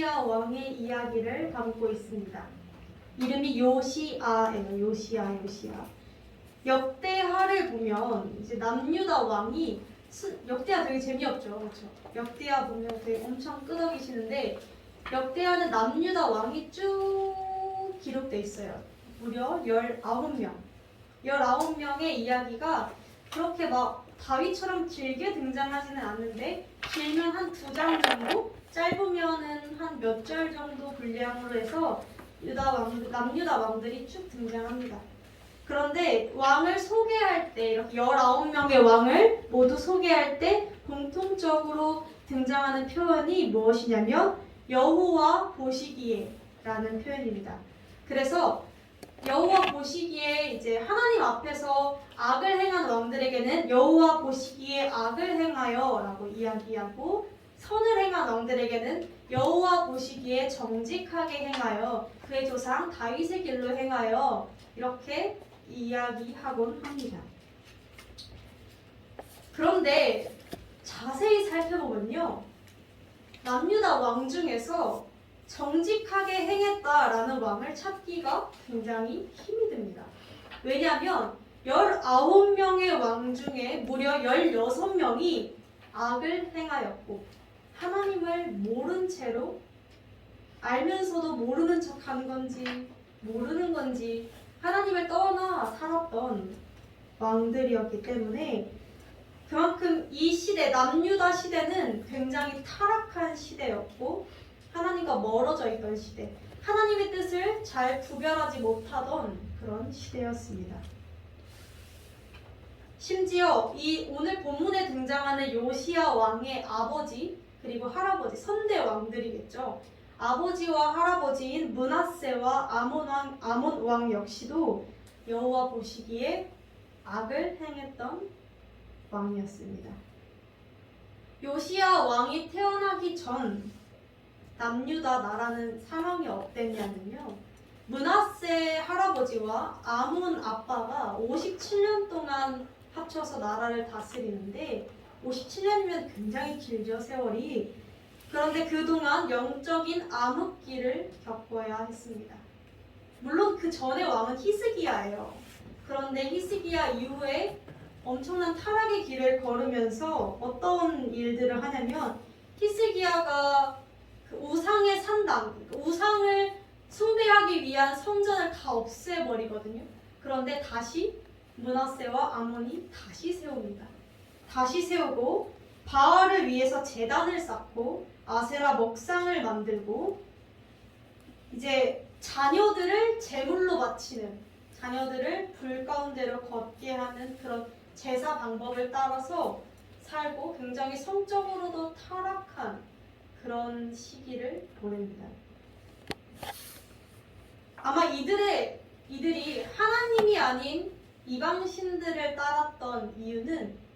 요시야 왕의 이야기를 담고 있습니다. 이름이 요시아예요. 요시아. 역대하를 보면 이제 남유다 왕이 역대하 되게 재미없죠, 그렇죠? 역대하 보면 되게 엄청 끄덕이시는데 역대하는 남유다 왕이 쭉 기록돼 있어요. 무려 19명. 19명의 이야기가 그렇게 막 다윗처럼 길게 등장하지는 않는데 길면 한 2장 정도, 짧으면은 한 몇 절 정도 분량으로 해서 남유다 왕들이 쭉 등장합니다. 그런데 왕을 소개할 때 이렇게 19명의 왕을 모두 소개할 때 공통적으로 등장하는 표현이 무엇이냐면 여호와 보시기에라는 표현입니다. 그래서 여호와 보시기에 이제 하나님 앞에서 악을 행한 왕들에게는 여호와 보시기에 악을 행하여라고 이야기하고 선을 행한 왕들에게는 여호와 보시기에 정직하게 행하여 그의 조상 다윗의 길로 행하여 이렇게 이야기하곤 합니다. 그런데 자세히 살펴보면요, 남유다 왕 중에서 정직하게 행했다라는 왕을 찾기가 굉장히 힘이 듭니다. 왜냐하면 19명의 왕 중에 무려 16명이 악을 행하였고 하나님을 모른 채로 알면서도 모르는 척한 건지 모르는 건지 하나님을 떠나 살았던 왕들이었기 때문에 그만큼 이 시대, 남유다 시대는 굉장히 타락한 시대였고 하나님과 멀어져 있던 시대, 하나님의 뜻을 잘 구별하지 못하던 그런 시대였습니다. 심지어 이 오늘 본문에 등장하는 요시야 왕의 아버지 그리고 할아버지, 선대 왕들이겠죠. 아버지와 할아버지인 므낫세와 아몬 왕 역시도 여호와 보시기에 악을 행했던 왕이었습니다. 요시야 왕이 태어나기 전 남유다 나라는 상황이 어땠냐면요, 므낫세 할아버지와 아몬 아빠가 57년 동안 합쳐서 나라를 다스리는데 57년이면 굉장히 길죠, 세월이. 그런데 그동안 영적인 암흑기를 겪어야 했습니다. 물론 그 전에 왕은 히스기야예요. 그런데 히스기야 이후에 엄청난 타락의 길을 걸으면서 어떤 일들을 하냐면 히스기야가 그 우상의 산당, 우상을 숭배하기 위한 성전을 다 없애버리거든요. 그런데 다시 므낫세와 아몬이 다시 세웁니다. 다시 세우고 바알을 위해서 제단을 쌓고 아세라 먹상을 만들고 이제 자녀들을 제물로 바치는, 자녀들을 불 가운데로 걷게 하는 그런 제사 방법을 따라서 살고 굉장히 성적으로도 타락한 그런 시기를 보냅니다. 아마 이들이 하나님이 아닌 이방신들을 따랐던 이유는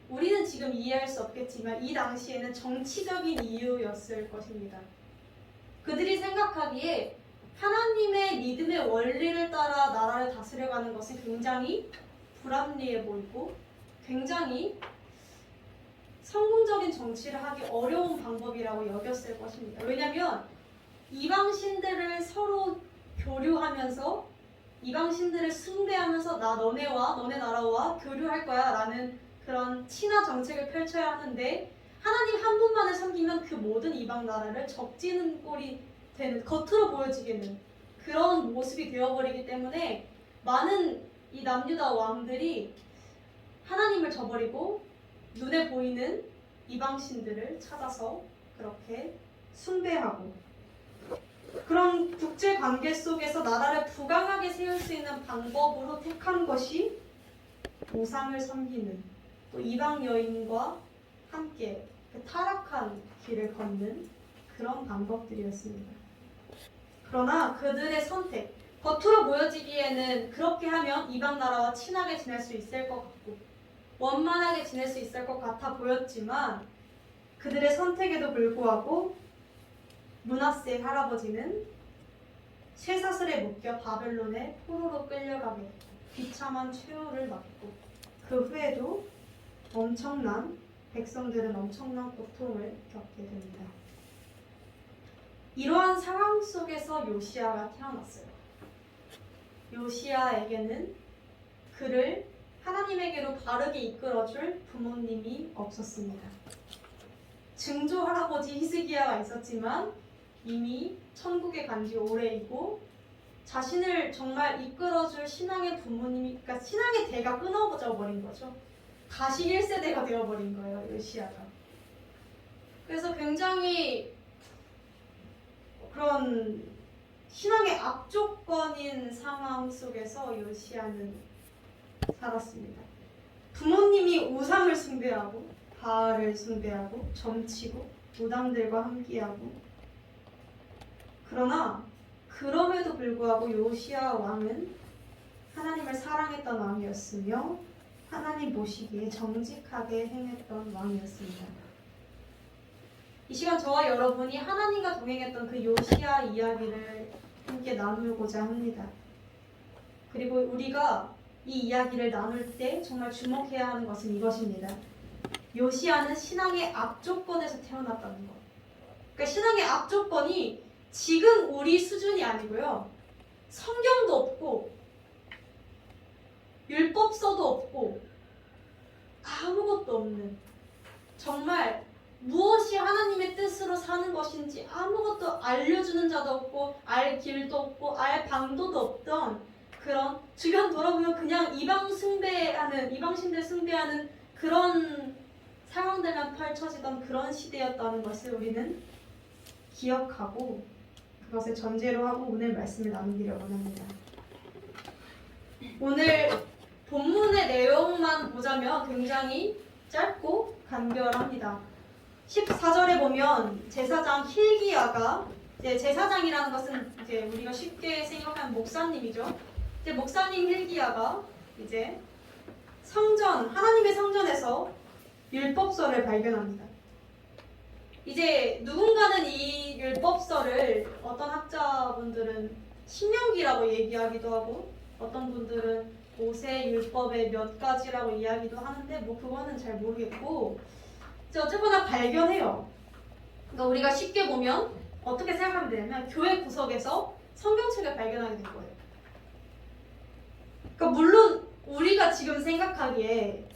우리는 지금 이해할 수 없겠지만 이 당시에는 정치적인 이유였을 것입니다. 그들이 생각하기에 하나님의 믿음의 원리를 따라 나라를 다스려가는 것은 굉장히 불합리해 보이고 굉장히 성공적인 정치를 하기 어려운 방법이라고 여겼을 것입니다. 왜냐하면 이방신들을 서로 교류하면서 이방신들을 숭배하면서 나 너네와 너네 나라와 교류할 거야 라는 그런 친화 정책을 펼쳐야 하는데 하나님 한 분만을 섬기면 그 모든 이방 나라를 적지는 꼴이 되는, 겉으로 보여지게는 그런 모습이 되어버리기 때문에 많은 이 남유다 왕들이 하나님을 저버리고 눈에 보이는 이방신들을 찾아서 그렇게 숭배하고 그런 국제관계 속에서 나라를 부강하게 세울 수 있는 방법으로 택한 것이 우상을 섬기는, 또 이방 여인과 함께 그 타락한 길을 걷는 그런 방법들이었습니다. 그러나 그들의 선택, 겉으로 보여지기에는 그렇게 하면 이방 나라와 친하게 지낼 수 있을 것 같고 원만하게 지낼 수 있을 것 같아 보였지만 그들의 선택에도 불구하고 므낫세 할아버지는 쇠사슬에 묶여 바벨론의 포로로 끌려가게 됐고 비참한 최후를 맞고 그 후에도 백성들은 엄청난 고통을 겪게 됩니다. 이러한 상황 속에서 요시야가 태어났어요. 요시야에게는 그를 하나님에게로 바르게 이끌어줄 부모님이 없었습니다. 증조 할아버지 히스기야가 있었지만 이미 천국에 간 지 오래이고 자신을 정말 이끌어줄 신앙의 부모님이, 그러니까 신앙의 대가 끊어져 버린 거죠. 다시 1세대가 되어버린 거예요, 요시야가. 그래서 굉장히 그런 신앙의 악조건인 상황 속에서 요시야는 살았습니다. 부모님이 우상을 숭배하고 바알을 숭배하고 점치고 무당들과 함께하고, 그러나 그럼에도 불구하고 요시야 왕은 하나님을 사랑했던 왕이었으며 하나님 보시기에 정직하게 행했던 왕이었습니다. 이 시간 저와 여러분이 하나님과 동행했던 그 요시야 이야기를 함께 나누고자 합니다. 그리고 우리가 이 이야기를 나눌 때 정말 주목해야 하는 것은 이것입니다. 요시야는 신앙의 악조건에서 태어났다는 것. 그러니까 신앙의 악조건이 지금 우리 수준이 아니고요. 성경도 없고 율법서도 없고 아무것도 없는, 정말 무엇이 하나님의 뜻으로 사는 것인지 아무것도 알려주는 자도 없고 알 길도 없고 알 방도도 없던 그런, 주변 돌아보면 그냥 이방신들 숭배하는 그런 상황들만 펼쳐지던 그런 시대였다는 것을 우리는 기억하고 그것을 전제로 하고 오늘 말씀을 나누기를 원합니다. 오늘 본문의 내용만 보자면 굉장히 짧고 간결합니다. 14절에 보면 제사장 힐기야가, 제사장이라는 것은 이제 우리가 쉽게 생각하는 목사님이죠. 이제 목사님 힐기야가 이제 하나님의 성전에서 율법서를 발견합니다. 이제 누군가는 이 율법서를, 어떤 학자분들은 신명기라고 얘기하기도 하고 어떤 분들은 모세 율법의 몇 가지라고 이야기도 하는데 뭐 그거는 잘 모르겠고, 이제 어쨌거나 발견해요. 그러니까 우리가 쉽게 보면 어떻게 생각하면 되냐면 교회 구석에서 성경책을 발견하게 된 거예요. 그러니까 물론 우리가 지금 생각하기에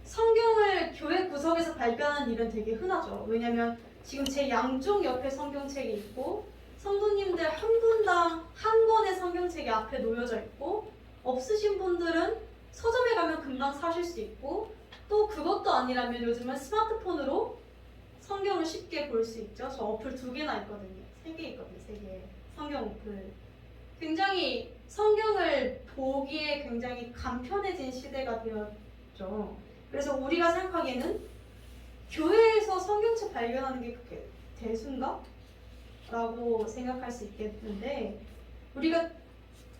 성경을 교회 구석에서 발견하는 일은 되게 흔하죠. 왜냐면 지금 제 양쪽 옆에 성경책이 있고 성도님들 한 분당 한 권의 성경책이 앞에 놓여져 있고, 없으신 분들은 서점에 가면 금방 사실 수 있고, 또 그것도 아니라면 요즘은 스마트폰으로 성경을 쉽게 볼 수 있죠. 저 어플 2개나 있거든요. 3개 있거든요. 3개 성경 어플. 굉장히 성경을 보기에 굉장히 간편해진 시대가 되었죠. 그래서 우리가 생각하기에는 교회에서 성경책 발견하는 게 그렇게 대수인가? 라고 생각할 수 있겠는데, 우리가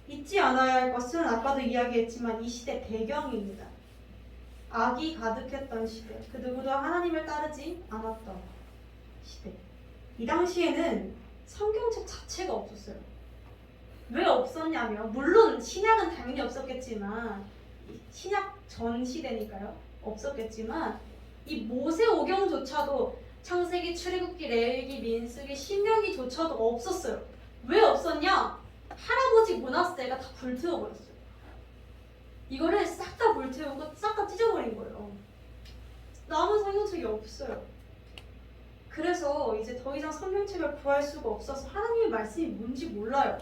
잊지 않아야 할 것은 아까도 이야기했지만 이 시대 배경입니다. 악이 가득했던 시대, 그 누구도 하나님을 따르지 않았던 시대. 이 당시에는 성경책 자체가 없었어요. 왜 없었냐면, 물론 신약은 당연히 없었겠지만, 신약 전 시대니까요. 없었겠지만 이 모세오경조차도 창세기, 출애굽기, 레위기, 민수기, 신명기조차도 없었어요. 왜 없었냐? 할아버지 므낫세가 다 불태워버렸어요. 이거를 싹 다 불태우고 싹 다 찢어버린 거예요. 남은 성경책이 없어요. 그래서 이제 더 이상 성경책을 구할 수가 없어서 하나님의 말씀이 뭔지 몰라요.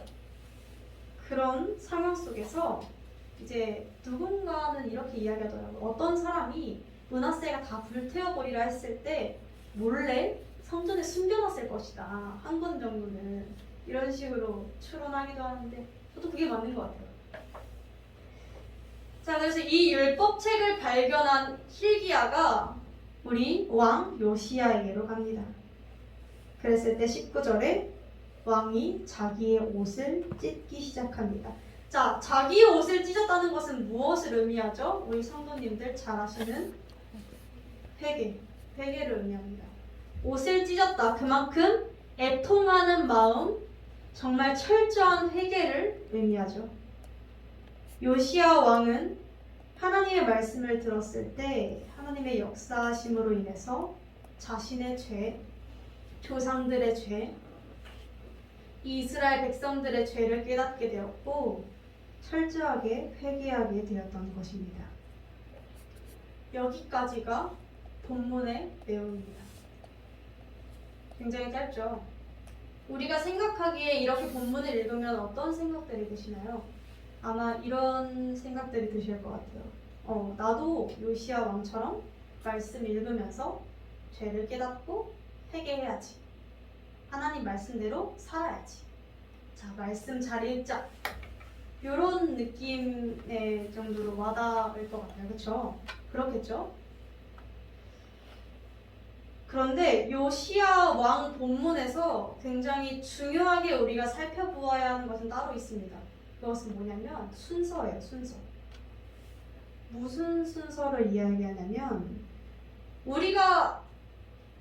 그런 상황 속에서 이제 누군가는 이렇게 이야기하더라고요. 어떤 사람이 므낫세가 다 불태워버리라 했을 때 몰래 성전에 숨겨놨을 것이다. 한 권 정도는. 이런 식으로 추론하기도 하는데 저도 그게 맞는 것 같아요. 자, 그래서 이 율법책을 발견한 힐기야가 우리 왕 요시야에게로 갑니다. 그랬을 때 19절에 왕이 자기의 옷을 찢기 시작합니다. 자, 자기의 옷을 찢었다는 것은 무엇을 의미하죠? 우리 성도님들 잘 아시는 회개를 의미합니다. 옷을 찢었다. 그만큼 애통하는 마음, 정말 철저한 회개를 의미하죠. 요시야 왕은 하나님의 말씀을 들었을 때 하나님의 역사하심으로 인해서 자신의 죄, 조상들의 죄, 이스라엘 백성들의 죄를 깨닫게 되었고 철저하게 회개하게 되었던 것입니다. 여기까지가 본문의 내용입니다. 굉장히 짧죠? 우리가 생각하기에 이렇게 본문을 읽으면 어떤 생각들이 드시나요? 아마 이런 생각들이 드실 것 같아요. 나도 요시야 왕처럼 말씀 읽으면서 죄를 깨닫고 회개해야지. 하나님 말씀대로 살아야지. 자, 말씀 잘 읽자. 이런 느낌의 정도로 와닿을 것 같아요. 그렇죠? 그렇겠죠? 그런데 요시야 왕 본문에서 굉장히 중요하게 우리가 살펴보아야 하는 것은 따로 있습니다. 그것은 뭐냐면 순서예요. 순서. 무슨 순서를 이야기하냐면 우리가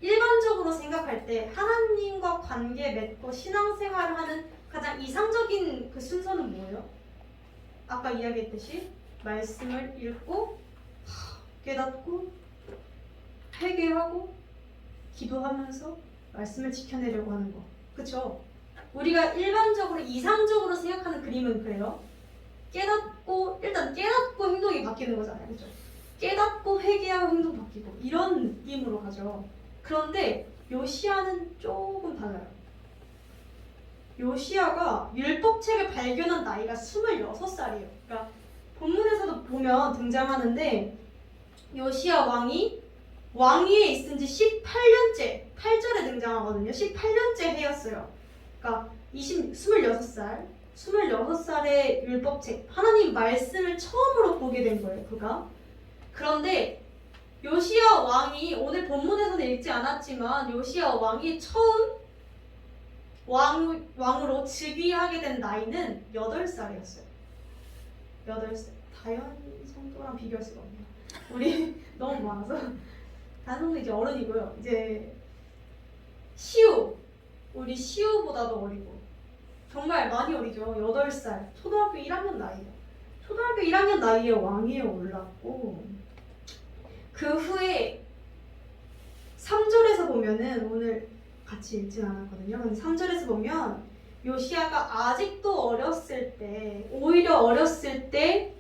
일반적으로 생각할 때 하나님과 관계 맺고 신앙생활을 하는 가장 이상적인 그 순서는 뭐예요? 아까 이야기했듯이 말씀을 읽고 깨닫고 회개하고 기도하면서 말씀을 지켜내려고 하는 거. 그쵸? 우리가 일반적으로 이상적으로 생각하는 그림은 그래요. 일단 깨닫고 행동이 바뀌는 거잖아요. 그쵸? 깨닫고 회개하고 행동 바뀌고 이런 느낌으로 가죠. 그런데 요시야는 조금 달라요. 요시야가 율법책을 발견한 나이가 26살이에요. 그러니까 본문에서도 보면 등장하는데 요시야 왕위에 있은 지 18년째, 8절에 등장하거든요. 18년째 해였어요. 그러니까 26살의 율법책, 하나님 말씀을 처음으로 보게 된 거예요, 그가. 그런데 요시야 왕이, 오늘 본문에서는 읽지 않았지만 요시야 왕이 처음 왕으로 즉위하게 된 나이는 8살이었어요. 8살. 다현 성도랑 비교할 수가 없네요. 우리 너무 많아서. 다현 성도 이제 어른이고요. 이제 우리 시우보다도 어리고 정말 많이 어리죠. 8살. 초등학교 1학년 나이에요. 초등학교 1학년 나이에 왕위에 올랐고 그 후에 3절에서 보면은 오늘 같이 읽진 않았거든요. 근데 3절에서 보면 요시야가 아직도 어렸을 때, 오히려 어렸을 때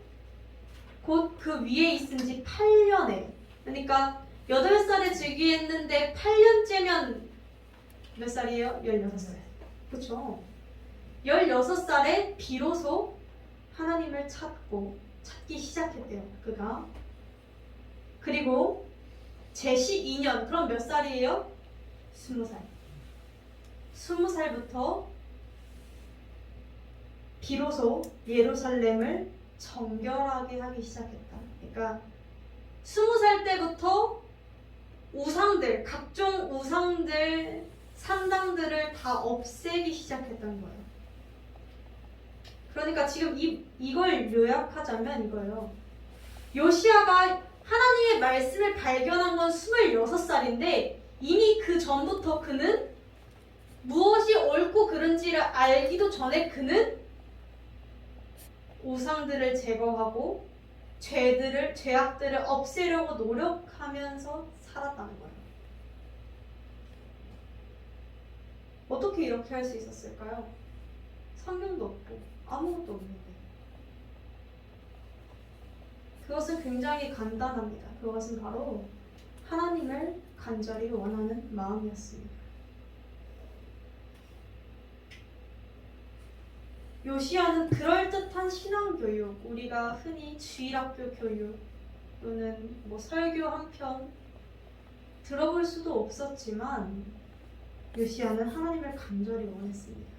곧 그 위에 있은 지 8년에, 그러니까 8살에 즉위했는데 8년째면 몇 살이에요? 16살. 그쵸? 16살에 비로소 하나님을 찾기 시작했대요. 그가. 그리고 제시 2년, 그럼 몇 살이에요? 20살. 20살부터 비로소 예루살렘을 정결하게 하기 시작했다. 그러니까 20살 때부터 각종 우상들, 산당들을 다 없애기 시작했던 거예요. 그러니까 지금 이걸 요약하자면 이거예요. 요시야가 하나님의 말씀을 발견한 건 26살인데 이미 그 전부터 그는 무엇이 옳고 그른지를 알기도 전에 그는 우상들을 제거하고 죄악들을 없애려고 노력하면서 살았다는 거예요. 어떻게 이렇게 할 수 있었을까요? 성경도 없고 아무것도 없는데. 그것은 굉장히 간단합니다. 그것은 바로 하나님을 간절히 원하는 마음이었습니다. 요시야는 그럴듯한 신앙교육, 우리가 흔히 주일학교 교육 또는 설교 한 편 들어볼 수도 없었지만 요시야는 하나님을 간절히 원했습니다.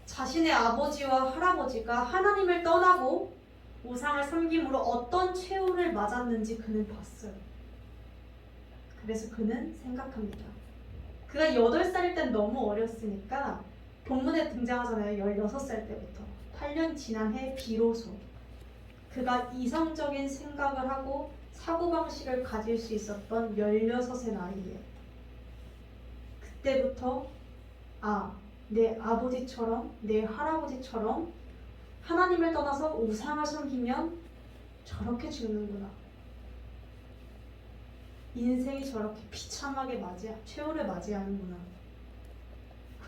자신의 아버지와 할아버지가 하나님을 떠나고 우상을 섬김으로 어떤 최후를 맞았는지 그는 봤어요. 그래서 그는 생각합니다. 그가 8살일 땐 너무 어렸으니까 본문에 등장하잖아요. 16살 때부터 8년 지난 해 비로소 그가 이성적인 생각을 하고 사고방식을 가질 수 있었던 16의 나이에 그때부터 내 아버지처럼 내 할아버지처럼 하나님을 떠나서 우상을 섬기면 저렇게 죽는구나. 인생이 저렇게 비참하게 최후를 맞이하는구나.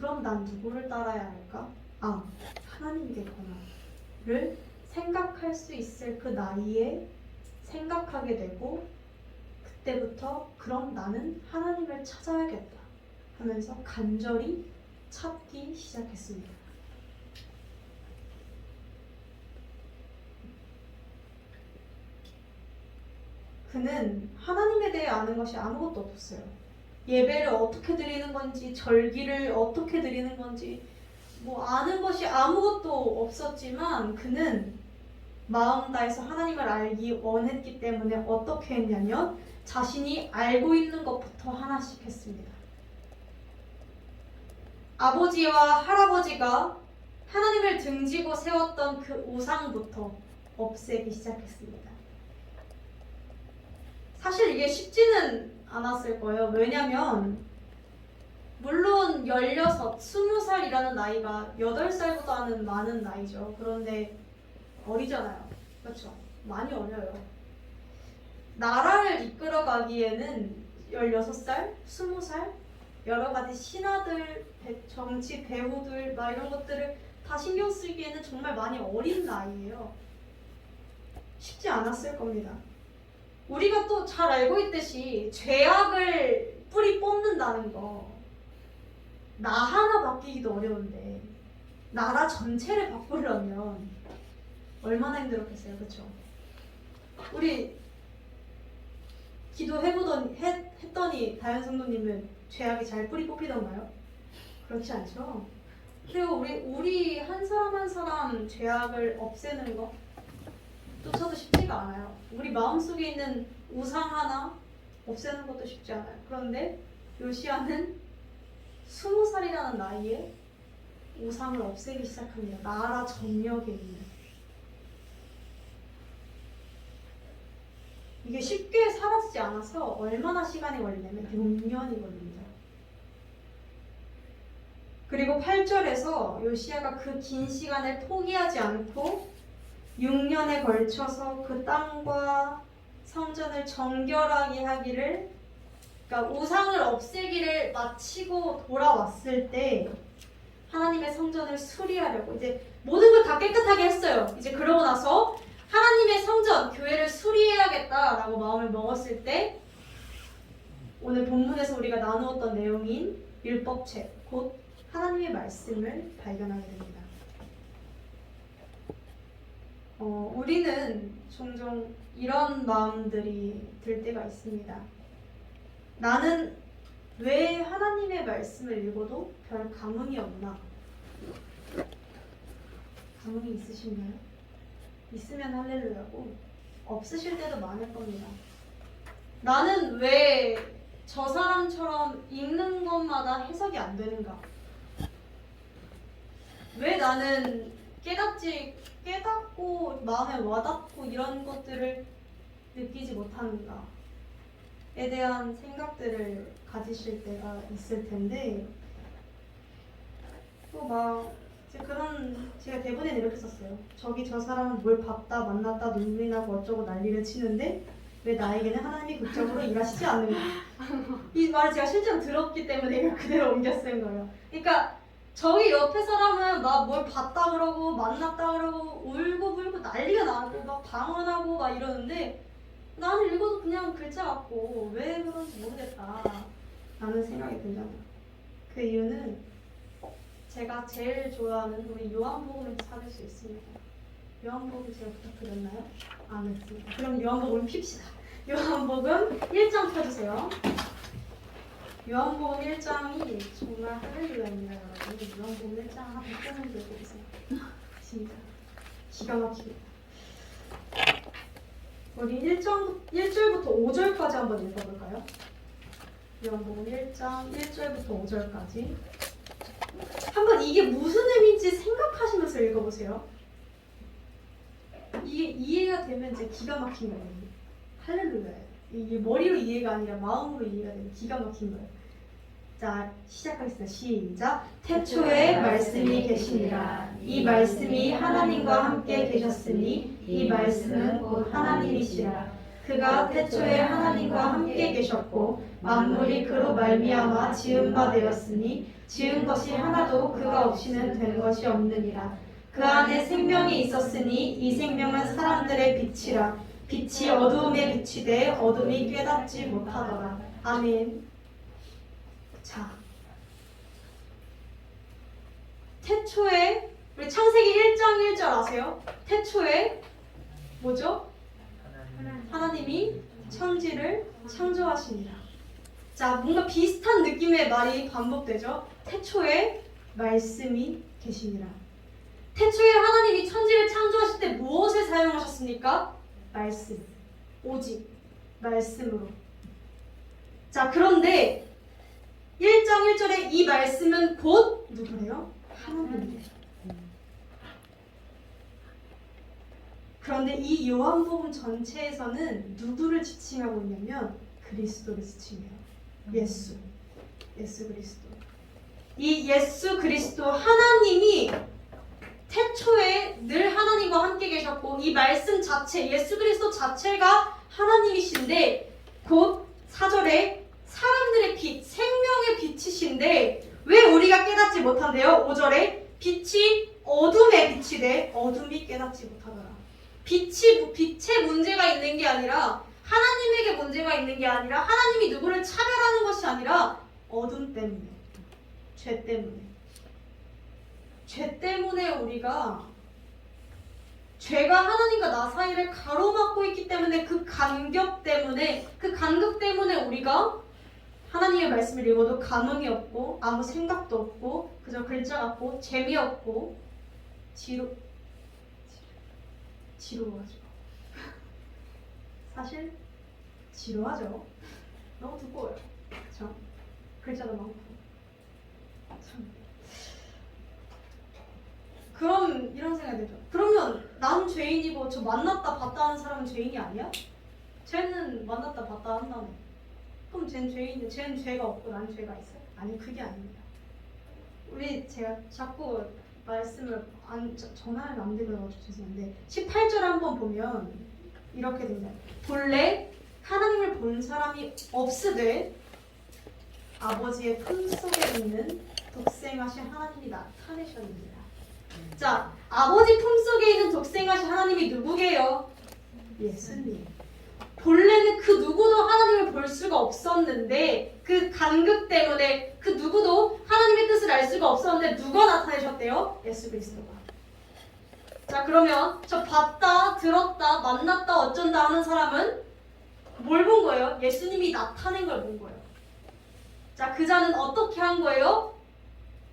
그럼 난 누구를 따라야 할까? 아, 하나님이겠구나를 생각할 수 있을 그 나이에 생각하게 되고, 그때부터 그럼 나는 하나님을 찾아야겠다 하면서 간절히 찾기 시작했습니다. 그는 하나님에 대해 아는 것이 아무것도 없었어요. 예배를 어떻게 드리는 건지, 절기를 어떻게 드리는 건지 뭐 아는 것이 아무것도 없었지만, 그는 마음 다해서 하나님을 알기 원했기 때문에 어떻게 했냐면 자신이 알고 있는 것부터 하나씩 했습니다. 아버지와 할아버지가 하나님을 등지고 세웠던 그 우상부터 없애기 시작했습니다. 사실 이게 쉽지는 않았을 거예요. 왜냐면 물론 16, 20살이라는 나이가 8살보다는 많은 나이죠. 그런데 어리잖아요. 그렇죠? 많이 어려요. 나라를 이끌어가기에는 16살, 20살 여러 가지 신하들, 정치 배우들 막 이런 것들을 다 신경 쓰기에는 정말 많이 어린 나이예요. 쉽지 않았을 겁니다. 우리가 또 잘 알고 있듯이 죄악을 뿌리 뽑는다는 거, 나 하나 바뀌기도 어려운데 나라 전체를 바꾸려면 얼마나 힘들었겠어요. 그렇죠? 우리 했더니 다현 성도님은 죄악이 잘 뿌리 뽑히던가요? 그렇지 않죠? 그리고 우리 한 사람 한 사람 죄악을 없애는 거 조차도 쉽지가 않아요. 우리 마음속에 있는 우상 하나 없애는 것도 쉽지 않아요. 그런데 요시야는 20살이라는 나이에 우상을 없애기 시작합니다. 나라 전역에 있는. 이게 쉽게 사라지지 않아서 얼마나 시간이 걸리냐면 6년이 걸립니다. 그리고 8절에서 요시야가 그 긴 시간을 포기하지 않고 6년에 걸쳐서 그 땅과 성전을 정결하게 하기를, 그러니까 우상을 없애기를 마치고 돌아왔을 때 하나님의 성전을 수리하려고 이제 모든 걸 다 깨끗하게 했어요. 이제 그러고 나서 하나님의 성전, 교회를 수리해야겠다라고 마음을 먹었을 때 오늘 본문에서 우리가 나누었던 내용인 율법책, 곧 하나님의 말씀을 발견하게 됩니다. 우리는 종종 이런 마음들이 들 때가 있습니다. 나는 왜 하나님의 말씀을 읽어도 별 감흥이 없나? 감흥이 있으신가요? 있으면 할렐루야고, 없으실 때도 많을 겁니다. 나는 왜 저 사람처럼 읽는 것마다 해석이 안 되는가? 왜 나는 깨닫고 마음에 와닿고 이런 것들을 느끼지 못하는가에 대한 생각들을 가지실 때가 있을 텐데, 또 막 제가 대본에 이렇게 썼어요. 저 사람은 뭘 봤다 만났다 눈물이 나고 어쩌고 난리를 치는데 왜 나에게는 하나님이 극적으로 일하시지 않는가? 이 말을 제가 실제로 들었기 때문에 이걸 그대로 옮겨 쓴 거예요. 그러니까 저희 옆에 사람은 막 뭘 봤다 그러고 만났다 그러고 울고 불고 난리가 나고 막 방언하고 막 이러는데 나는 읽어도 그냥 글자 같고 왜 그런지 모르겠다 라는 생각이 들잖아요. 그 이유는 제가 제일 좋아하는 우리 요한복음에서 찾을 수 있습니다. 요한복음 제가 부탁드렸나요? 안 했습니다. 그럼 요한복음 핍시다. 요한복음 1장 펴주세요. 요한복음 1장이 정말 할렐루야입니다, 여러분. 요한복음 1장 한 100번은 읽어보세요. 진짜 기가 막히게. 우리 1절부터 5절까지 한번 읽어볼까요? 요한복음 1장 1절부터 5절까지 한번 이게 무슨 의미인지 생각하시면서 읽어보세요. 이게 이해가 되면 이제 기가 막힌 거예요. 할렐루야예요. 이게 머리로 이해가 아니라 마음으로 이해가 되는 기가 막힌 거예요. 자, 시작하겠습니다. 시작. 태초에 말씀이 계시니라. 이 말씀이 하나님과 함께 계셨으니 이 말씀은 곧 하나님이시라. 그가 태초에 하나님과 함께 계셨고 만물이 그로 말미암아 지은 바 되었으니 지은 것이 하나도 그가 없이는 된 것이 없느니라. 그 안에 생명이 있었으니 이 생명은 사람들의 빛이라. 빛이 어두움에 비치되 어둠이 깨닫지 못하더라. 아멘. 자, 태초에 우리 창세기 1장 1절 아세요? 태초에 뭐죠? 하나님이 천지를 창조하시니라. 자, 뭔가 비슷한 느낌의 말이 반복되죠. 태초에 말씀이 계시니라. 태초에 하나님이 천지를 창조하실 때 무엇을 사용하셨습니까? 말씀. 오직 말씀으로. 자, 그런데 1장 1절에 이 말씀은 곧 누구래요? 하나님이에요. 그런데 이 요한복음 전체에서는 누구를 지칭하고 있냐면 그리스도를 지칭해요. 예수 그리스도. 이 예수 그리스도 하나님이 태초에 늘 하나님과 함께 계셨고 이 말씀 자체 예수 그리스도 자체가 하나님이신데 곧 4절에 사람들의 빛, 생명의 빛이신데 왜 우리가 깨닫지 못한대요? 5절에 빛이 어둠에 비치되 어둠이 깨닫지 못하더라. 빛의 문제가 있는 게 아니라 하나님에게 문제가 있는 게 아니라 하나님이 누구를 차별하는 것이 아니라 어둠 때문에, 죄 때문에 우리가 죄가 하나님과 나 사이를 가로막고 있기 때문에 그 간격 때문에 우리가 하나님의 말씀을 읽어도 감흥이 없고 아무 생각도 없고 그저 글자 같고 재미없고 지루하죠. 사실 지루하죠. 너무 두꺼워요. 그렇죠? 글자도 많고. 참. 그럼 이런 생각이 들죠. 그러면 난 죄인이고 저 만났다 봤다 하는 사람은 죄인이 아니야? 쟤는 만났다 봤다 한다며. 그럼 쟤는 죄인인데 쟤는 죄가 없고 난 죄가 있어요? 아니, 그게 아닙니다. 제가 자꾸 말씀을 전화를 안 들어가지고 죄송한데 18절 한번 보면 이렇게 됩니다. 본래 하나님을 본 사람이 없으되 아버지의 품속에 있는 독생하신 하나님이 나타내셨느니라. 자, 아버지 품속에 있는 독생하신 하나님이 누구게요? 예수님. 본래는 그 누구도 하나님을 볼 수가 없었는데 그 간극 때문에 그 누구도 하나님의 뜻을 알 수가 없었는데 누가 나타내셨대요? 예수 그리스도가. 자, 그러면 저 봤다, 들었다, 만났다, 어쩐다 하는 사람은 뭘 본 거예요? 예수님이 나타낸 걸 본 거예요. 자, 그 자는 어떻게 한 거예요?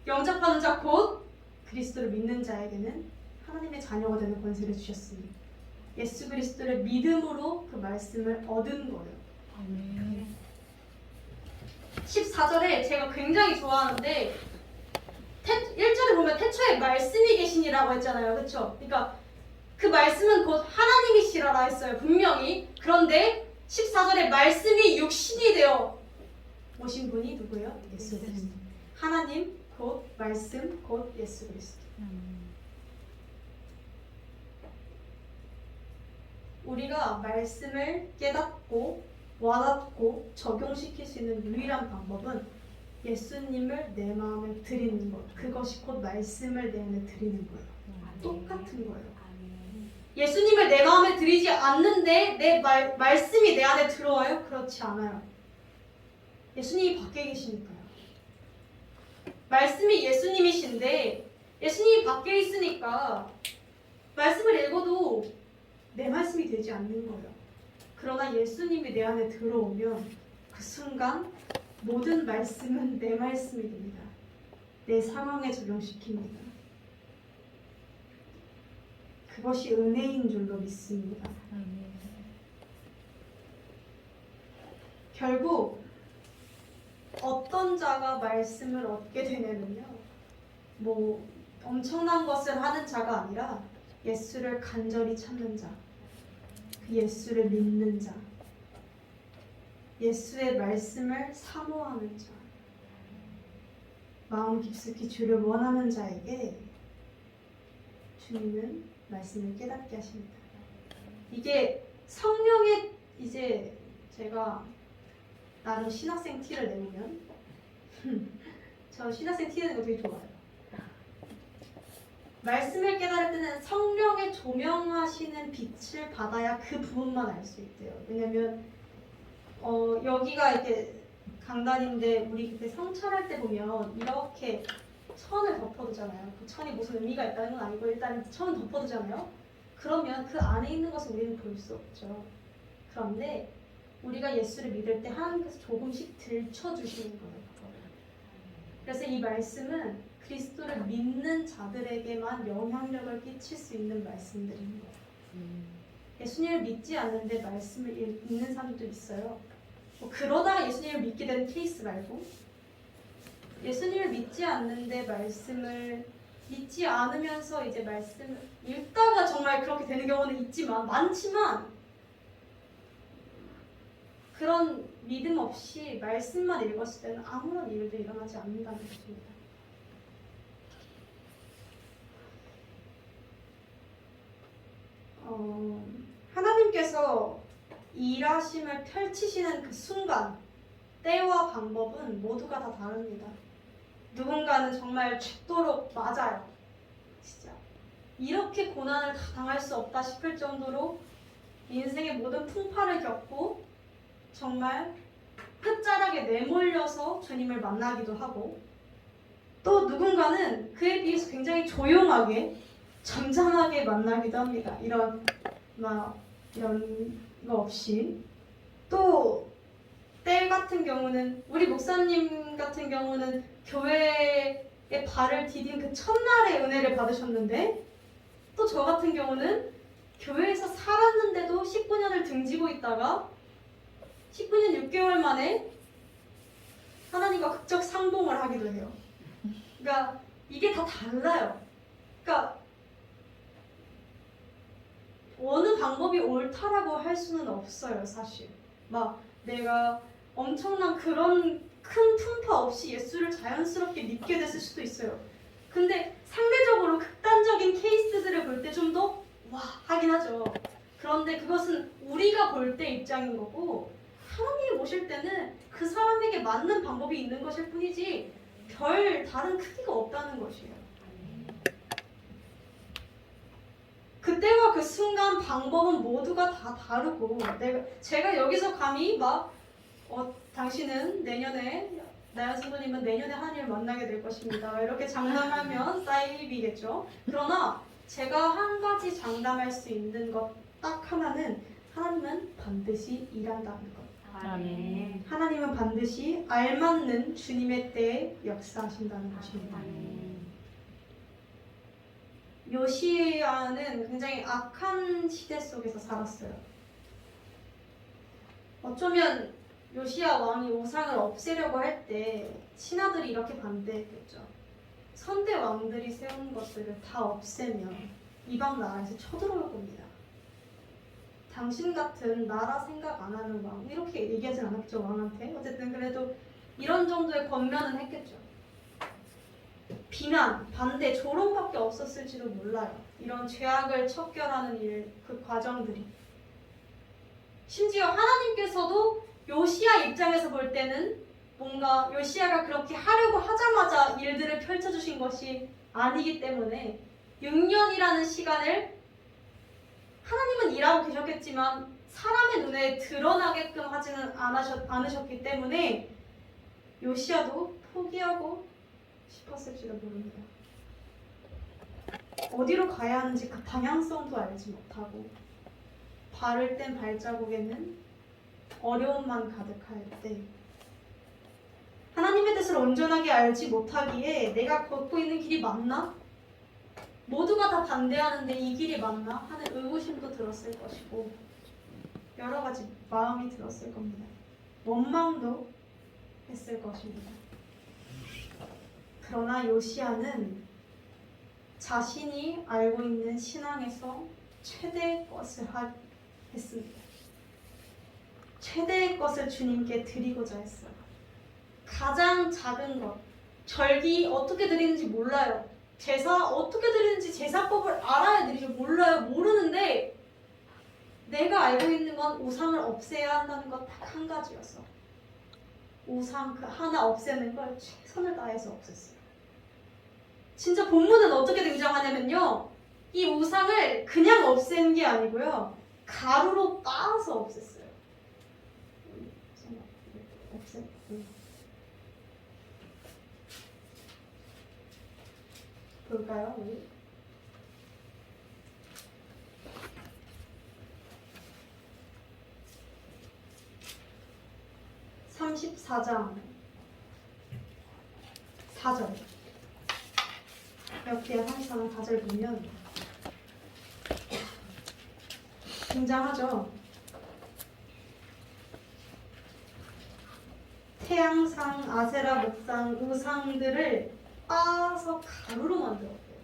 영접하는 자 곧 그리스도를 믿는 자에게는 하나님의 자녀가 되는 권세를 주셨으니 예수 그리스도를 믿음으로 그 말씀을 얻은 거예요. 아멘. 14절에 제가 굉장히 좋아하는데 1절에 보면 태초에 말씀이 계시니라고 했잖아요. 그렇죠? 그러니까 그 말씀은 곧 하나님이시라라 했어요. 분명히. 그런데 14절에 말씀이 육신이 되어 오신 분이 누구예요? 예수 그리스도. 하나님 곧 말씀 곧 예수 그리스도. 우리가 말씀을 깨닫고 와닿고 적용시킬 수 있는 유일한 방법은 예수님을 내 마음에 드리는 것. 그것이 곧 말씀을 내 안에 드리는 거예요. 똑같은 거예요. 예수님을 내 마음에 드리지 않는데 내 말씀이 내 안에 들어와요? 그렇지 않아요. 예수님이 밖에 계시니까요. 말씀이 예수님이신데 예수님이 밖에 있으니까 말씀을 읽어도 내 말씀이 되지 않는 거예요. 그러나 예수님이 내 안에 들어오면 그 순간 모든 말씀은 내 말씀이 됩니다. 내 상황에 적용시킵니다. 그것이 은혜인 줄로 믿습니다. 결국 어떤 자가 말씀을 얻게 되냐면요, 뭐 엄청난 것을 하는 자가 아니라 예수를 간절히 찾는 자, 그 예수를 믿는 자, 예수의 말씀을 사모하는 자, 마음 깊숙이 주를 원하는 자에게 주님은 말씀을 깨닫게 하십니다. 이게 성령의 이제 제가 나름 신학생 티를 내면 저 신학생 티 내는 거 되게 좋아해요. 말씀을 깨달을 때는 성령의 조명하시는 빛을 받아야 그 부분만 알 수 있대요. 왜냐면 여기가 이렇게 강단인데 우리 그때 성찰할 때 보면 이렇게 천을 덮어두잖아요. 그 천이 무슨 의미가 있다는 건 아니고 일단 천은 덮어두잖아요. 그러면 그 안에 있는 것을 우리는 볼 수 없죠. 그런데 우리가 예수를 믿을 때 하나님께서 조금씩 들춰주시는 거예요. 그래서 이 말씀은 그리스도를 믿는 자들에게만 영향력을 끼칠 수 있는 말씀들인 거예요. 예수님을 믿지 않는데 말씀을 읽는 사람도 있어요. 뭐 그러다가 예수님을 믿게 된 케이스 말고 예수님을 믿지 않는데 말씀을 믿지 않으면서 이제 말씀을 읽다가 정말 그렇게 되는 경우는 있지만 많지만 그런 믿음 없이 말씀만 읽었을 때는 아무런 일도 일어나지 않는다는 것입니다. 하나님께서 일하심을 펼치시는 그 순간 때와 방법은 모두가 다 다릅니다. 누군가는 정말 죽도록 맞아요. 진짜 이렇게 고난을 다 당할 수 없다 싶을 정도로 인생의 모든 풍파를 겪고 정말 끝자락에 내몰려서 주님을 만나기도 하고 또 누군가는 그에 비해서 굉장히 조용하게 잠잠하게 만나기도 합니다. 이런 거 없이 또 때 같은 경우는 우리 목사님 같은 경우는 교회에 발을 디딘 그 첫날의 은혜를 받으셨는데 또 저 같은 경우는 교회에서 살았는데도 19년을 등지고 있다가 19년 6개월 만에 하나님과 극적 상봉을 하기도 해요. 그러니까 이게 다 달라요. 그러니까 어느 방법이 옳다라고 할 수는 없어요, 사실. 막 내가 엄청난 그런 큰 풍파 없이 예수를 자연스럽게 믿게 됐을 수도 있어요. 근데 상대적으로 극단적인 케이스들을 볼 때 좀 더 와 하긴 하죠. 그런데 그것은 우리가 볼 때 입장인 거고 하나님이 보실 때는 그 사람에게 맞는 방법이 있는 것일 뿐이지 별 다른 크기가 없다는 것이에요. 그때와 그 순간 방법은 모두가 다 다르고 제가 여기서 감히 당신은 내년에 나연 선생님은 내년에 하나님을 만나게 될 것입니다. 이렇게 장담하면 사이비겠죠. 그러나 제가 한 가지 장담할 수 있는 것 딱 하나는 하나님은 반드시 일한다는 것. 아멘. 하나님은 반드시 알맞는 주님의 때에 역사하신다는 것입니다. 요시야는 굉장히 악한 시대 속에서 살았어요. 어쩌면 요시야 왕이 우상을 없애려고 할 때 신하들이 이렇게 반대했겠죠. 선대 왕들이 세운 것들을 다 없애면 이방 나라에서 쳐들어올 겁니다. 당신 같은 나라 생각 안 하는 왕, 이렇게 얘기하진 않았죠, 왕한테. 어쨌든 그래도 이런 정도의 권면은 했겠죠. 비난, 반대, 조롱밖에 없었을지도 몰라요. 이런 죄악을 척결하는 일, 그 과정들이. 심지어 하나님께서도 요시야 입장에서 볼 때는 뭔가 요시야가 그렇게 하려고 하자마자 일들을 펼쳐주신 것이 아니기 때문에 6년이라는 시간을 하나님은 일하고 계셨겠지만 사람의 눈에 드러나게끔 하지는 않으셨기 때문에 요시야도 포기하고 싶었을지도 모릅니다. 어디로 가야 하는지 그 방향성도 알지 못하고 발을 뗀 발자국에는 어려움만 가득할 때 하나님의 뜻을 온전하게 알지 못하기에 내가 걷고 있는 길이 맞나? 모두가 다 반대하는데 이 길이 맞나? 하는 의구심도 들었을 것이고 여러 가지 마음이 들었을 겁니다. 원망도 했을 것입니다. 그러나 요시야는 자신이 알고 있는 신앙에서 최대의 것을 했습니다. 최대의 것을 주님께 드리고자 했어요. 가장 작은 것, 절기 어떻게 드리는지 몰라요. 제사 어떻게 드리는지 제사법을 알아야 드리죠. 몰라요. 모르는데 내가 알고 있는 건 우상을 없애야 한다는 것 딱 한 가지였어. 우상 그 하나 없애는 걸 최선을 다해서 없앴어요. 진짜 본문은 어떻게 등장하냐면요. 이 우상을 그냥 없앤 게 아니고요. 가루로 빻아서 없앴어요. 볼까요? 우리? 34장 4절. 옆에 34장 4절 보면 등장하죠. 태양상, 아세라 목상, 우상들을 빻아서 가루로 만들었대요.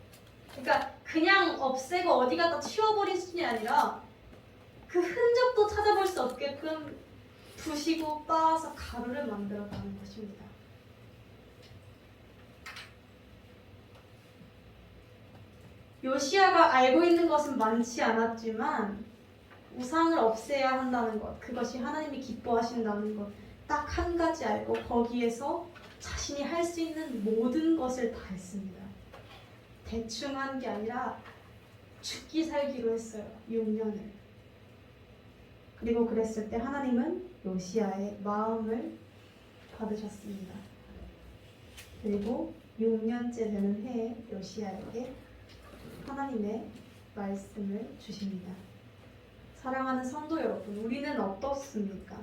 그러니까 그냥 없애고 어디 갖다 치워버린 수준이 아니라 그 흔적도 찾아볼 수 없게끔 부시고 빻아서 가루를 만들어가는 것입니다. 요시야가 알고 있는 것은 많지 않았지만 우상을 없애야 한다는 것, 그것이 하나님이 기뻐하신다는 것 딱 한 가지 알고 거기에서 자신이 할 수 있는 모든 것을 다 했습니다. 대충 한 게 아니라 죽기 살기로 했어요. 6년을. 그리고 그랬을 때 하나님은 요시야의 마음을 받으셨습니다. 그리고 6년째 되는 해에 요시야에게 하나님의 말씀을 주십니다. 사랑하는 성도 여러분, 우리는 어떻습니까?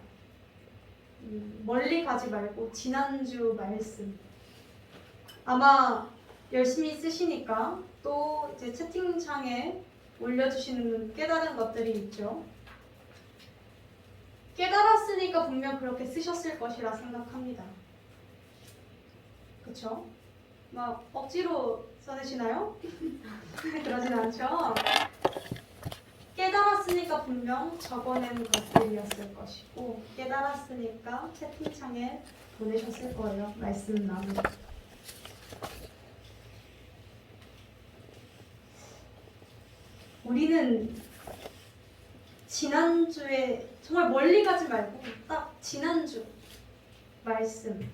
멀리 가지 말고 지난주 말씀 아마 열심히 쓰시니까 또 이제 채팅창에 올려주시는 깨달은 것들이 있죠. 깨달았으니까 분명 그렇게 쓰셨을 것이라 생각합니다. 그쵸? 막 억지로 써내시나요? 그러진 않죠? 깨달았으니까 분명 적어낸 것들이었을 것이고 깨달았으니까 채팅창에 보내셨을 거예요. 말씀 나누. 우리는 지난주에 정말 멀리 가지 말고 딱 지난주 말씀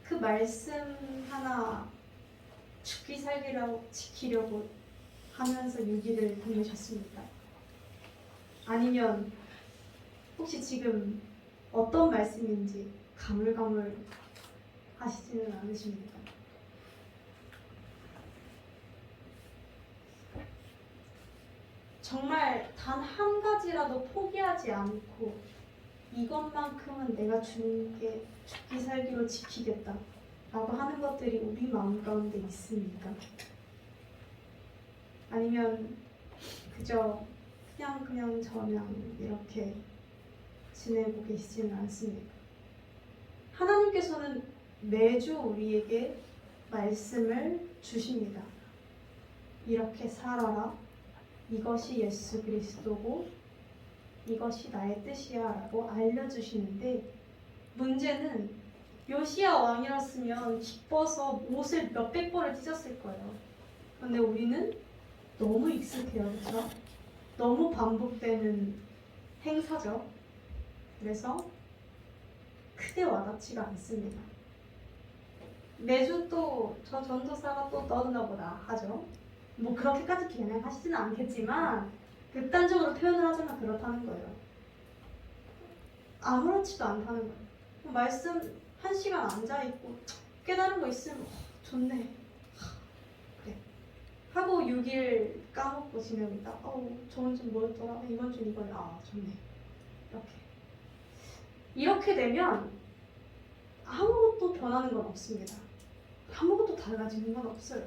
그 말씀 하나 죽기 살기로 지키려고 하면서 6일을 보내셨습니까? 아니면 혹시 지금 어떤 말씀인지 가물가물 하시지는 않으십니까? 정말 단 한 가지라도 포기하지 않고 이것만큼은 내가 주는 게 죽기 살기로 지키겠다 라고 하는 것들이 우리 마음 가운데 있습니까? 아니면 그저 그냥 저냥 이렇게 지내고 계시지는 않습니까? 하나님께서는 매주 우리에게 말씀을 주십니다. 이렇게 살아라. 이것이 예수 그리스도고 이것이 나의 뜻이야 라고 알려주시는데 문제는 요시야 왕이었으면 기뻐서 옷을 몇백 벌을 찢었을 거예요. 그런데 우리는 너무 익숙해요. 그렇죠? 너무 반복되는 행사죠. 그래서 크게 와닿지가 않습니다. 매주 또 저 전도사가 또 떠드나 보다 하죠. 뭐 그렇게까지 기능하시지는 않겠지만 극단적으로 표현을 하자면 그렇다는 거예요. 아무렇지도 않다는 거예요. 말씀 1시간 앉아있고 깨달은 거 있으면 좋네 그래 하고 6일 까먹고 지냅니다. 저번 주 뭐였더라? 이번 주 이거네. 좋네. 이렇게 되면 아무것도 변하는 건 없습니다. 아무것도 달라지는 건 없어요.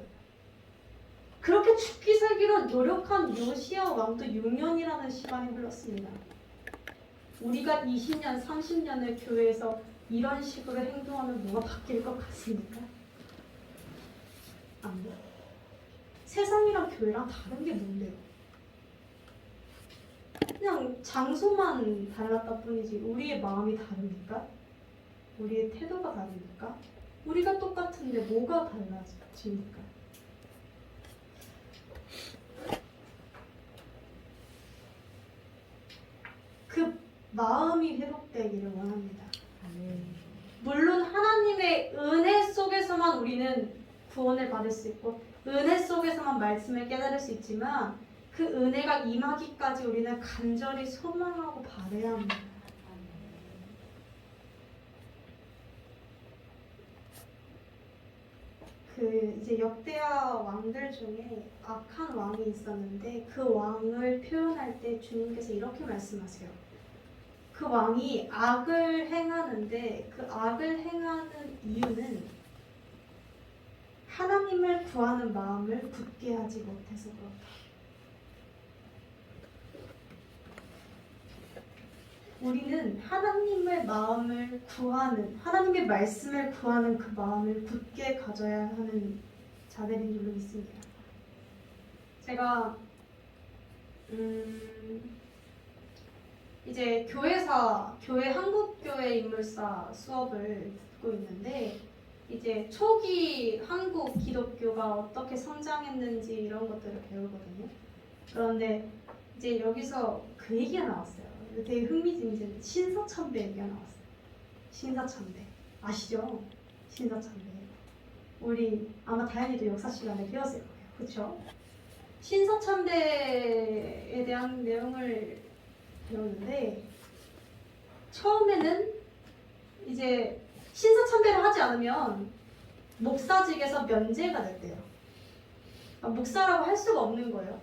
그렇게 죽기 살기로 노력한 요시야 왕도 6년이라는 시간이 흘렀습니다. 우리가 20년, 30년을 교회에서 이런 식으로 행동하면 뭐가 바뀔 것 같습니까? 아니요. 세상이랑 교회랑 다른 게 뭔데요? 그냥 장소만 달랐다 뿐이지 우리의 마음이 다릅니까? 우리의 태도가 다릅니까? 우리가 똑같은데 뭐가 달라집니까? 마음이 회복되기를 원합니다. 아멘. 물론 하나님의 은혜 속에서만 우리는 구원을 받을 수 있고 은혜 속에서만 말씀을 깨달을 수 있지만 그 은혜가 임하기까지 우리는 간절히 소망하고 바라야 합니다. 그 이제 역대하 왕들 중에 악한 왕이 있었는데 그 왕을 표현할 때 주님께서 이렇게 말씀하세요. 그 왕이 악을 행하는데 그 악을 행하는 이유는 하나님을 구하는 마음을 굳게 하지 못해서 그렇다. 우리는 하나님의 마음을 구하는, 하나님의 말씀을 구하는 그 마음을 굳게 가져야 하는 자들인 줄로 믿습니다. 제가 이제 교회 한국교회 인물사 수업을 듣고 있는데 이제 초기 한국 기독교가 어떻게 성장했는지 이런 것들을 배우거든요. 그런데 이제 여기서 그 얘기가 나왔어요. 되게 흥미진진 신사참배 얘기가 나왔어요. 신사참배 아시죠? 신사참배 우리 아마 다현이도 역사 시간에 배웠을 거예요. 그렇죠? 신사참배에 대한 내용을 배웠는데 처음에는 이제 신사참배를 하지 않으면 목사직에서 면제가 됐대요. 목사라고 할 수가 없는 거예요.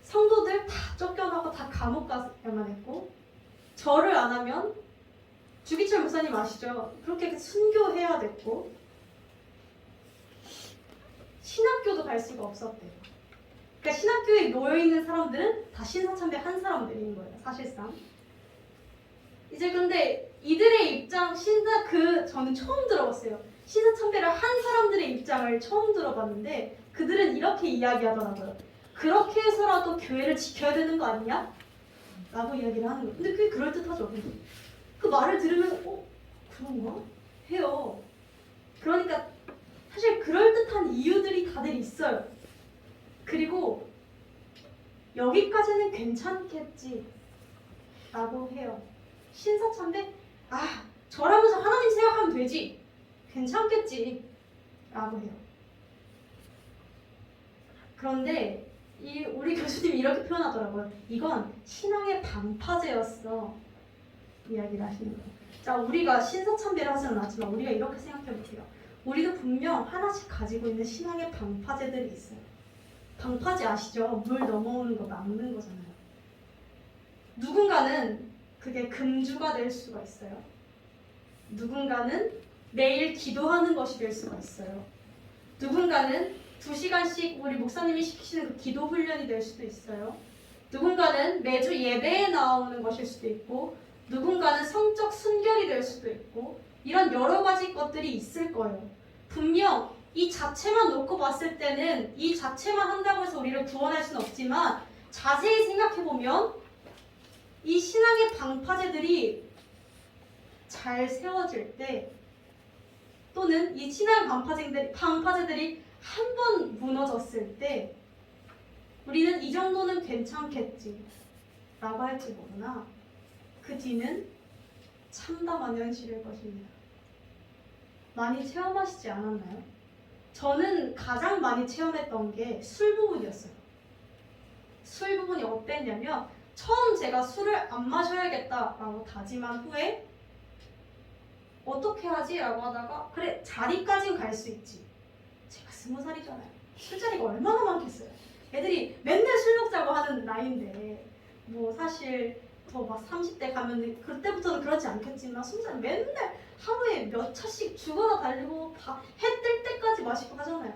성도들 다 쫓겨나고 다 감옥 가야만 했고 절을 안 하면 주기철 목사님 아시죠? 그렇게 순교해야 됐고 신학교도 갈 수가 없었대요. 그러니까 신학교에 놓여있는 사람들은 다 신사참배 한 사람들인 거예요. 사실상 이제 근데 이들의 입장 저는 처음 들어봤어요. 신사참배를 한 사람들의 입장을 처음 들어봤는데 그들은 이렇게 이야기하더라고요. 그렇게 해서라도 교회를 지켜야 되는 거 아니냐? 라고 이야기를 하는 거예요. 근데 그게 그럴듯하죠. 그 말을 들으면 그런가? 해요. 그러니까 사실 그럴듯한 이유들이 다들 있어요. 그리고 여기까지는 괜찮겠지 라고 해요. 신사참배? 절하면서 하나님 생각하면 되지. 괜찮겠지 라고 해요. 그런데 우리 교수님이 이렇게 표현하더라고요. 이건 신앙의 방파제였어. 이야기를 하시는 거예요. 자, 우리가 신사참배를 하지는 않지만 우리가 이렇게 생각해 볼게요. 우리도 분명 하나씩 가지고 있는 신앙의 방파제들이 있어요. 방파제 아시죠? 물 넘어오는 거 막는 거잖아요. 누군가는 그게 금주가 될 수가 있어요. 누군가는 매일 기도하는 것이 될 수가 있어요. 누군가는 2시간씩 우리 목사님이 시키시는 그 기도 훈련이 될 수도 있어요. 누군가는 매주 예배에 나오는 것일 수도 있고 누군가는 성적 순결이 될 수도 있고 이런 여러 가지 것들이 있을 거예요. 분명 이 자체만 놓고 봤을 때는 이 자체만 한다고 해서 우리를 구원할 수는 없지만 자세히 생각해보면 이 신앙의 방파제들이 잘 세워질 때 또는 이 신앙의 방파제들이 한 번 무너졌을 때 우리는 이 정도는 괜찮겠지 라고 할지 모르나 그 뒤는 참담한 현실일 것입니다. 많이 체험하시지 않았나요? 저는 가장 많이 체험했던 게 술 부분이었어요. 술 부분이 어땠냐면 처음 제가 술을 안 마셔야겠다라고 다짐한 후에 어떻게 하지? 라고 하다가 그래 자리까진 갈 수 있지. 제가 20살이잖아요. 술자리가 얼마나 많겠어요. 애들이 맨날 술 먹자고 하는 나이인데 뭐 사실 더 막 30대 가면 그때부터는 그렇지 않겠지만 20살 맨날 하루에 몇 차씩 죽어라 달리고 해 뜰 때까지 마시고 하잖아요.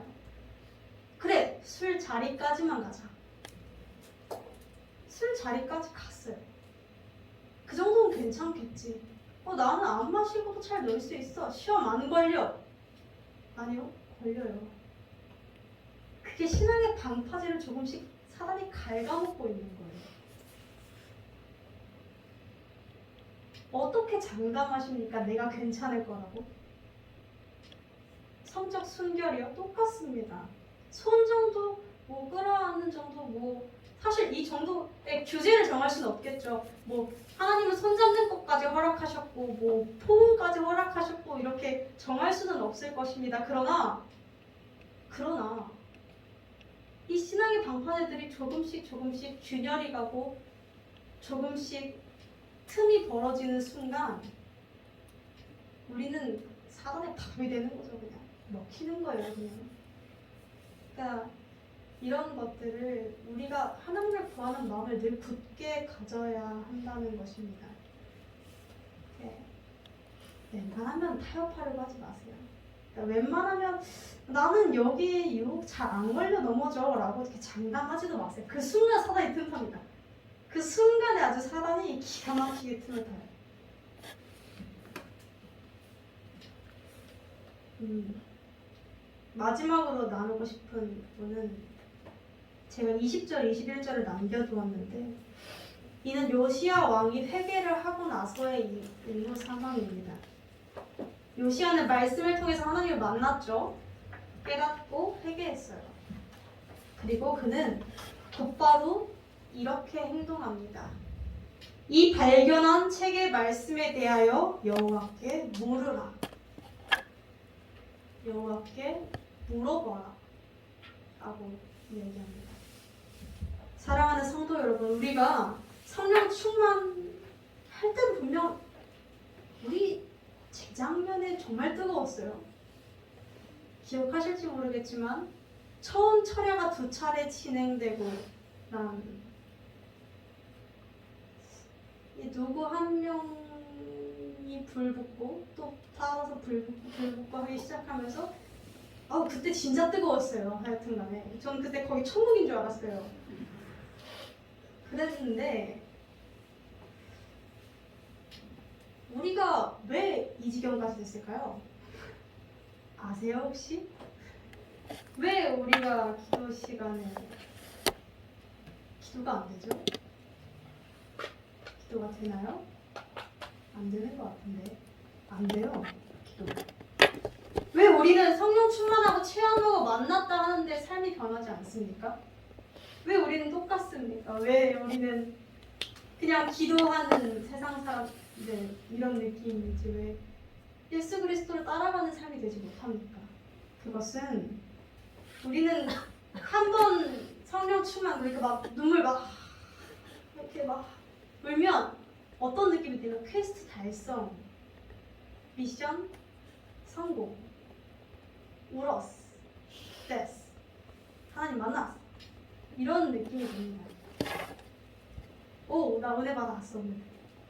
그래 술 자리까지만 가자. 술 자리까지 갔어요. 그 정도는 괜찮겠지. 나는 안 마시고도 잘 놀 수 있어. 시험 안 걸려. 아니요, 걸려요. 그게 신앙의 방파제를 조금씩 사단이 갉아먹고 있는 거예요. 어떻게 장담하십니까? 내가 괜찮을 거라고? 성적 순결이요? 똑같습니다. 손 정도, 끌어안는 정도, 사실 이 정도의 규제를 정할 수는 없겠죠. 뭐 하나님은 손잡는 것까지 허락하셨고 뭐 포옹까지 허락하셨고 이렇게 정할 수는 없을 것입니다. 그러나 이 신앙의 방파제들이 조금씩 균열이 가고 조금씩 틈이 벌어지는 순간 우리는 사단의 밥이 되는 거죠. 그냥 먹히는 거예요. 그냥. 그러니까 이런 것들을 우리가 하나님을 구하는 마음을 늘 굳게 가져야 한다는 것입니다. 네. 웬만하면 타협하려고 하지 마세요. 그러니까 웬만하면 나는 여기에 유혹 잘 안 걸려 넘어져 라고 이렇게 장담하지도 마세요. 그 순간 사단이 틈탑니다. 그 순간에 아주 사단이 기가 막히게 틈을 타요. 마지막으로 나누고 싶은 부분은 제가 20절, 21절을 남겨두었는데 이는 요시야 왕이 회개를 하고 나서의 인물 상황입니다. 요시야는 말씀을 통해서 하나님을 만났죠. 깨닫고 회개했어요. 그리고 그는 곧바로 이렇게 행동합니다. 이 발견한 책의 말씀에 대하여 여호와께 물으라. 여호와께 물어봐라 라고 얘기합니다. 사랑하는 성도 여러분, 우리가 성령 충만할 때는 분명 우리 재작년에 정말 뜨거웠어요. 기억하실지 모르겠지만 처음 철야가 2차례 진행되고 난 누구 한 명이 불 붙고 또 따라서 불 붙고 하기 시작하면서 그때 진짜 뜨거웠어요. 하여튼간에 전 그때 거의 천국인 줄 알았어요. 그랬는데 우리가 왜 이 지경까지 됐을까요? 아세요 혹시? 왜 우리가 기도 시간에 기도가 안 되죠? 기도가 되나요? 안 되는 것 같은데. 안 돼요. 기도. 왜 우리는 성령 충만하고 체험하고 만났다 하는데 삶이 변하지 않습니까? 왜 우리는 똑같습니까? 왜 우리는 그냥 기도하는 세상 사람들 이런 느낌이지 왜 예수 그리스도를 따라가는 삶이 되지 못합니까? 그것은 우리는 한 번 성령 충만 그러니까 막 눈물 막 이렇게 막 울면 어떤 느낌이 들면 퀘스트 달성, 미션 성공, 울었어, 됐어, 하나님 만났어 이런 느낌이 듭니다. 오, 나 은혜 받았어.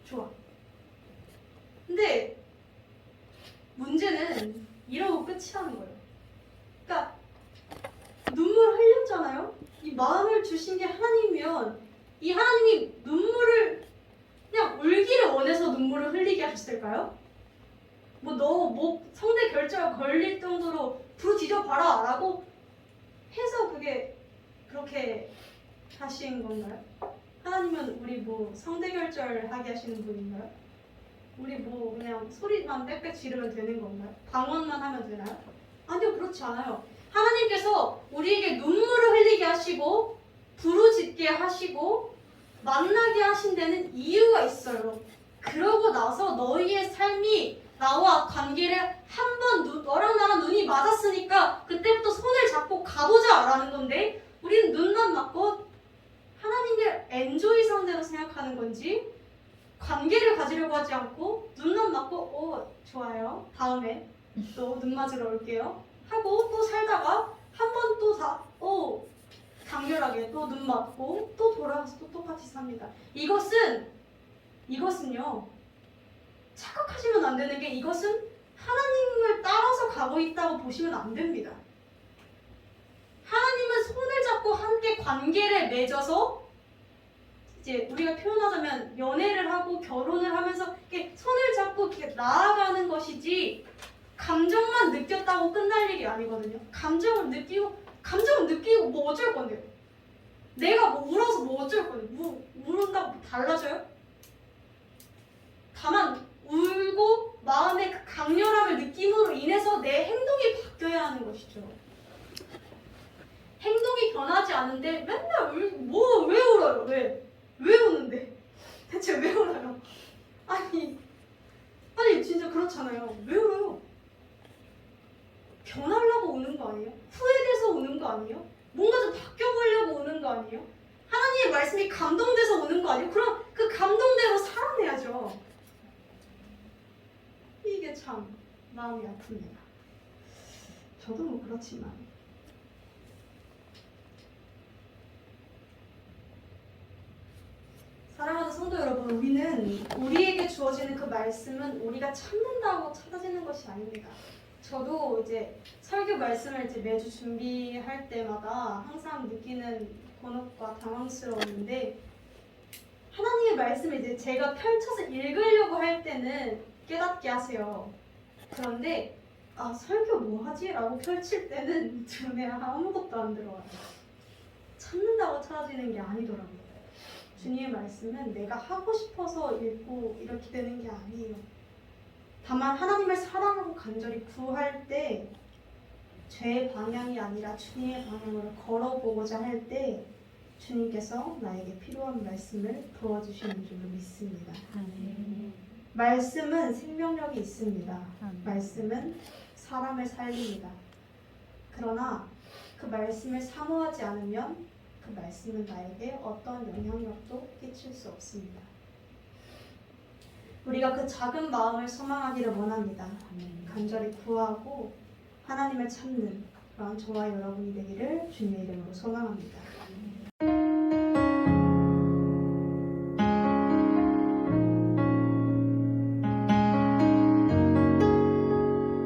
좋아. 근데 문제는 이러고 끝이라는 거예요. 그러니까 눈물 흘렸잖아요. 이 마음을 주신 게 하나님이면 이 하나님이 눈물을 그냥 울기를 원해서 눈물을 흘리게 하셨을까요? 뭐 너 목 성대 결절 걸릴 정도로 부르짖어 봐라 라고 해서 그게 그렇게 하신 건가요? 하나님은 우리 뭐 성대 결절 하게 하시는 분인가요? 우리 뭐 그냥 소리만 빽빽 지르면 되는 건가요? 방언만 하면 되나요? 아니요, 그렇지 않아요. 하나님께서 우리에게 눈물을 흘리게 하시고 부르짖게 하시고 만나게 하신 데는 이유가 있어요. 그러고 나서 너희의 삶이 나와 관계를 한번 너랑 나랑 눈이 맞았으니까 그때부터 손을 잡고 가보자 라는 건데 우리는 눈만 맞고 하나님을 엔조이 상대로 생각하는 건지 관계를 가지려고 하지 않고 눈만 맞고 좋아요. 다음에 또 눈 맞으러 올게요. 하고 또 살다가 한 번 또 강렬하게 또 눈 맞고 또 돌아가서 또 똑같이 삽니다. 이것은요 착각하시면 안 되는 게 이것은 하나님을 따라서 가고 있다고 보시면 안 됩니다. 하나님은 손을 잡고 함께 관계를 맺어서 이제 우리가 표현하자면 연애를 하고 결혼을 하면서 이렇게 손을 잡고 이렇게 나아가는 것이지 감정만 느꼈다고 끝날 일이 아니거든요. 감정을 느끼고 뭐 어쩔 건데요? 내가 뭐 울어서 뭐 어쩔 건데요? 뭐 울은다고 뭐 달라져요? 다만 울고 마음의 그 강렬함을 느낌으로 인해서 내 행동이 바뀌어야 하는 것이죠. 행동이 변하지 않은데 맨날 왜 울어요? 왜 우는데? 대체 왜 울어요? 아니 진짜 그렇잖아요. 왜 울어요? 변하려고 우는 거 아니에요? 후회돼서 우는 거 아니에요? 뭔가 좀 바뀌어보려고 우는 거 아니에요? 하나님의 말씀이 감동돼서 우는 거 아니에요? 그럼 그 감동대로 살아내야죠. 이게 참 마음이 아픕니다. 저도 뭐 그렇지만 사랑하는 성도 여러분, 우리에게 주어지는 그 말씀은 우리가 찾는다고 찾아지는 것이 아닙니다. 저도 이제 설교 말씀을 이제 매주 준비할 때마다 항상 느끼는 곤혹과 당황스러웠는데, 하나님의 말씀을 이제 제가 펼쳐서 읽으려고 할 때는 깨닫게 하세요. 그런데 설교 뭐 하지? 라고 펼칠 때는 눈에 아무것도 안 들어와요. 찾는다고 찾아지는 게 아니더라고요. 주님의 말씀은 내가 하고 싶어서 읽고 이렇게 되는 게 아니에요. 다만 하나님을 사랑하고 간절히 구할 때 죄의 방향이 아니라 주님의 방향으로 걸어보고자 할 때 주님께서 나에게 필요한 말씀을 부어주시는 줄로 믿습니다. 말씀은 생명력이 있습니다. 말씀은 사람을 살립니다. 그러나 그 말씀을 사모하지 않으면 그 말씀은 나에게 어떤 영향력도 끼칠 수 없습니다. 우리가 그 작은 마음을 소망하기를 원합니다. 간절히 구하고 하나님을 찾는 그런 저와 여러분이 되기를 주님의 이름으로 소망합니다.